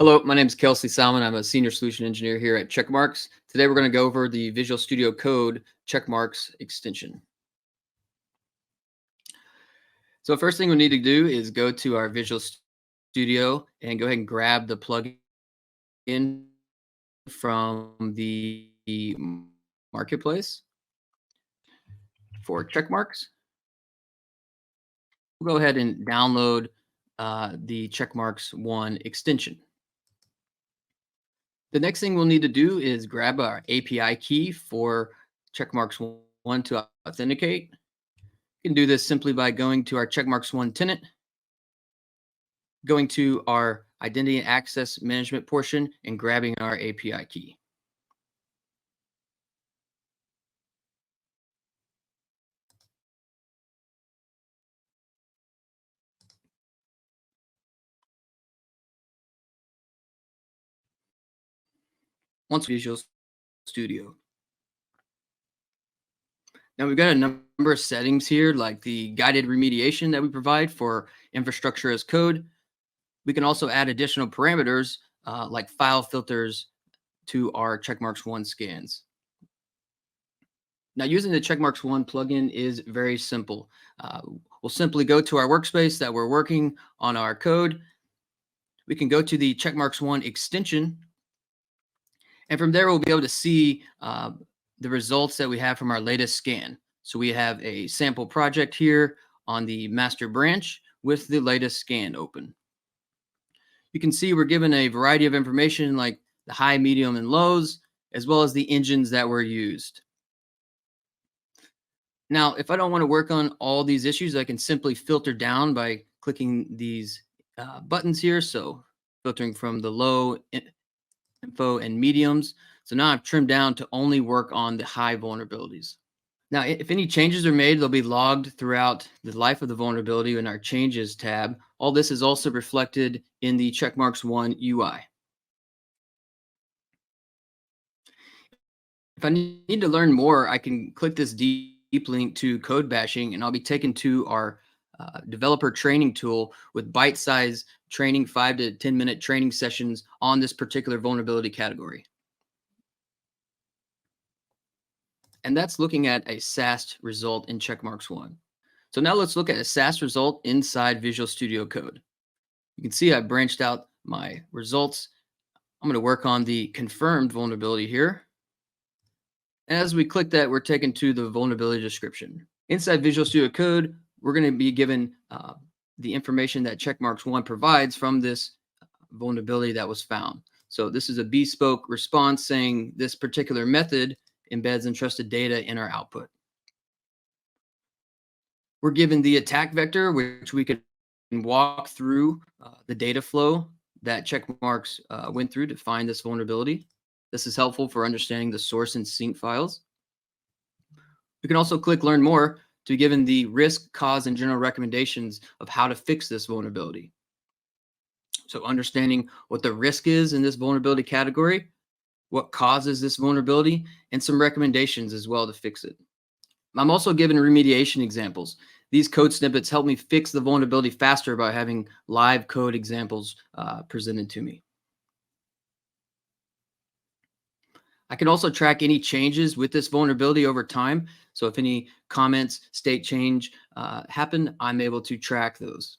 Hello, my name is Kelsey Salmon. I'm a senior solution engineer here at Checkmarx. Today we're going to go over the Visual Studio Code Checkmarx extension. So first thing we need to do is go to our Visual Studio and go ahead and grab the plugin from the marketplace for Checkmarx. We'll go ahead and download the Checkmarx 1 extension. The next thing we'll need to do is grab our API key for Checkmarx 1 to authenticate. You can do this simply by going to our Checkmarx 1 tenant, going to our identity and access management portion, and grabbing our API key. Once Visual Studio. Now we've got a number of settings here, like the guided remediation that we provide for infrastructure as code. We can also add additional parameters like file filters to our Checkmarx 1 scans. Now, using the Checkmarx 1 plugin is very simple. We'll simply go to our workspace that we're working on our code. We can go to the Checkmarx 1 extension, and from there we'll be able to see the results that we have from our latest scan. So we have a sample project here on the master branch with the latest scan open. You can see we're given a variety of information like the high, medium, and lows, as well as the engines that were used. Now, if I don't want to work on all these issues, I can simply filter down by clicking these buttons here. So filtering from the low, info, and mediums. So now I've trimmed down to only work on the high vulnerabilities. Now, if any changes are made, they'll be logged throughout the life of the vulnerability in our Changes tab. All this is also reflected in the Checkmarx 1 UI. If I need to learn more, I can click this deep link to code bashing, and I'll be taken to our developer training tool with bite-sized training, 5 to 10 minute training sessions on this particular vulnerability category. And that's looking at a SAST result in Checkmarx 1. So now let's look at a SAST result inside Visual Studio Code. You can see I branched out my results. I'm going to work on the confirmed vulnerability here. And as we click that, we're taken to the vulnerability description. Inside Visual Studio Code, we're going to be given the information that Checkmarx 1 provides from this vulnerability that was found. So this is a bespoke response saying this particular method embeds untrusted data in our output. We're given the attack vector, which we can walk through the data flow that Checkmarx went through to find this vulnerability. This is helpful for understanding the source and sync files. We can also click Learn More to be given the risk, cause, and general recommendations of how to fix this vulnerability. So understanding what the risk is in this vulnerability category, what causes this vulnerability, and some recommendations as well to fix it. I'm also given remediation examples. These code snippets help me fix the vulnerability faster by having live code examples presented to me. I can also track any changes with this vulnerability over time. So if any comments, state change happen, I'm able to track those.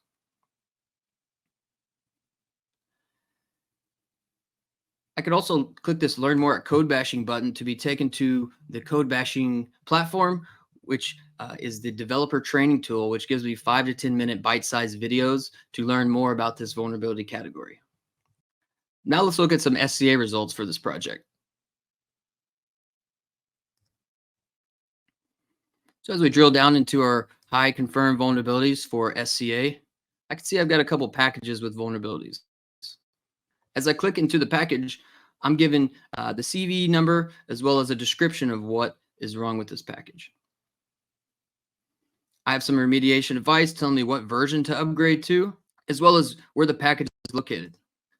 I could also click this Learn More at Code Bashing button to be taken to the Code Bashing platform, which is the developer training tool, which gives me 5 to 10 minute bite-sized videos to learn more about this vulnerability category. Now let's look at some SCA results for this project. So as we drill down into our high confirmed vulnerabilities for SCA, I can see I've got a couple packages with vulnerabilities. As I click into the package, I'm given the CV number as well as a description of what is wrong with this package. I have some remediation advice telling me what version to upgrade to, as well as where the package is located.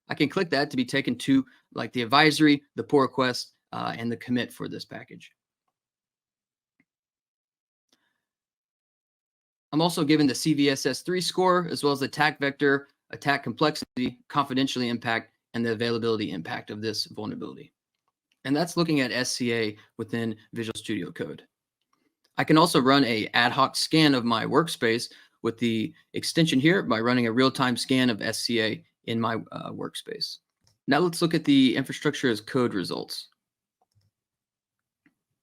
I can click that to be taken to like the advisory, the pull request, and the commit for this package. I'm also given the CVSS3 score, as well as the attack vector, attack complexity, confidentially impact, and the availability impact of this vulnerability. And that's looking at SCA within Visual Studio Code. I can also run a ad hoc scan of my workspace with the extension here by running a real-time scan of SCA in my workspace. Now let's look at the infrastructure as code results.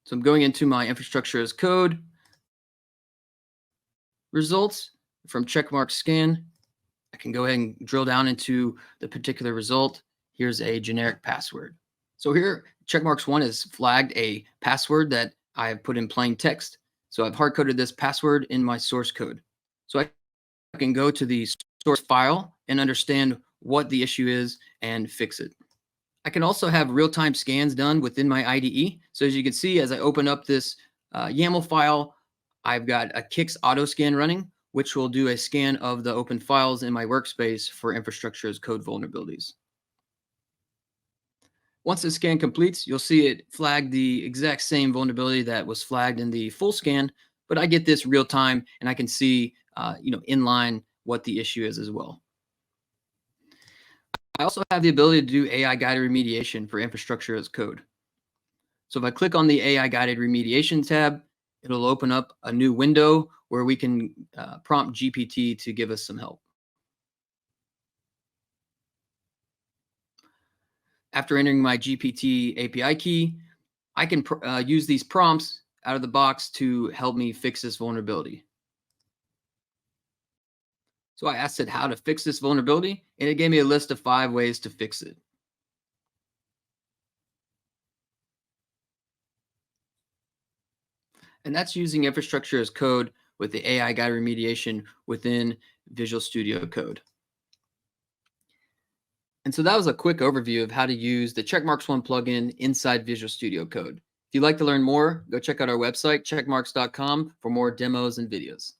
So I'm going into my infrastructure as code results from Checkmarx scan. I can go ahead and drill down into the particular result. Here's a generic password. So here, Checkmarx 1 has flagged a password that I have put in plain text. So I've hard-coded this password in my source code. So I can go to the source file and understand what the issue is and fix it. I can also have real-time scans done within my IDE. So as you can see, as I open up this YAML file, I've got a Kix auto scan running, which will do a scan of the open files in my workspace for infrastructure as code vulnerabilities. Once the scan completes, you'll see it flag the exact same vulnerability that was flagged in the full scan, but I get this real time and I can see, inline what the issue is as well. I also have the ability to do AI guided remediation for infrastructure as code. So if I click on the AI guided remediation tab, it'll open up a new window where we can prompt GPT to give us some help. After entering my GPT API key, I can use these prompts out of the box to help me fix this vulnerability. So I asked it how to fix this vulnerability, and it gave me a list of 5 ways to fix it. And that's using infrastructure as code with the AI guided remediation within Visual Studio Code. And so that was a quick overview of how to use the Checkmarx 1 plugin inside Visual Studio Code. If you'd like to learn more, go check out our website, checkmarx.com, for more demos and videos.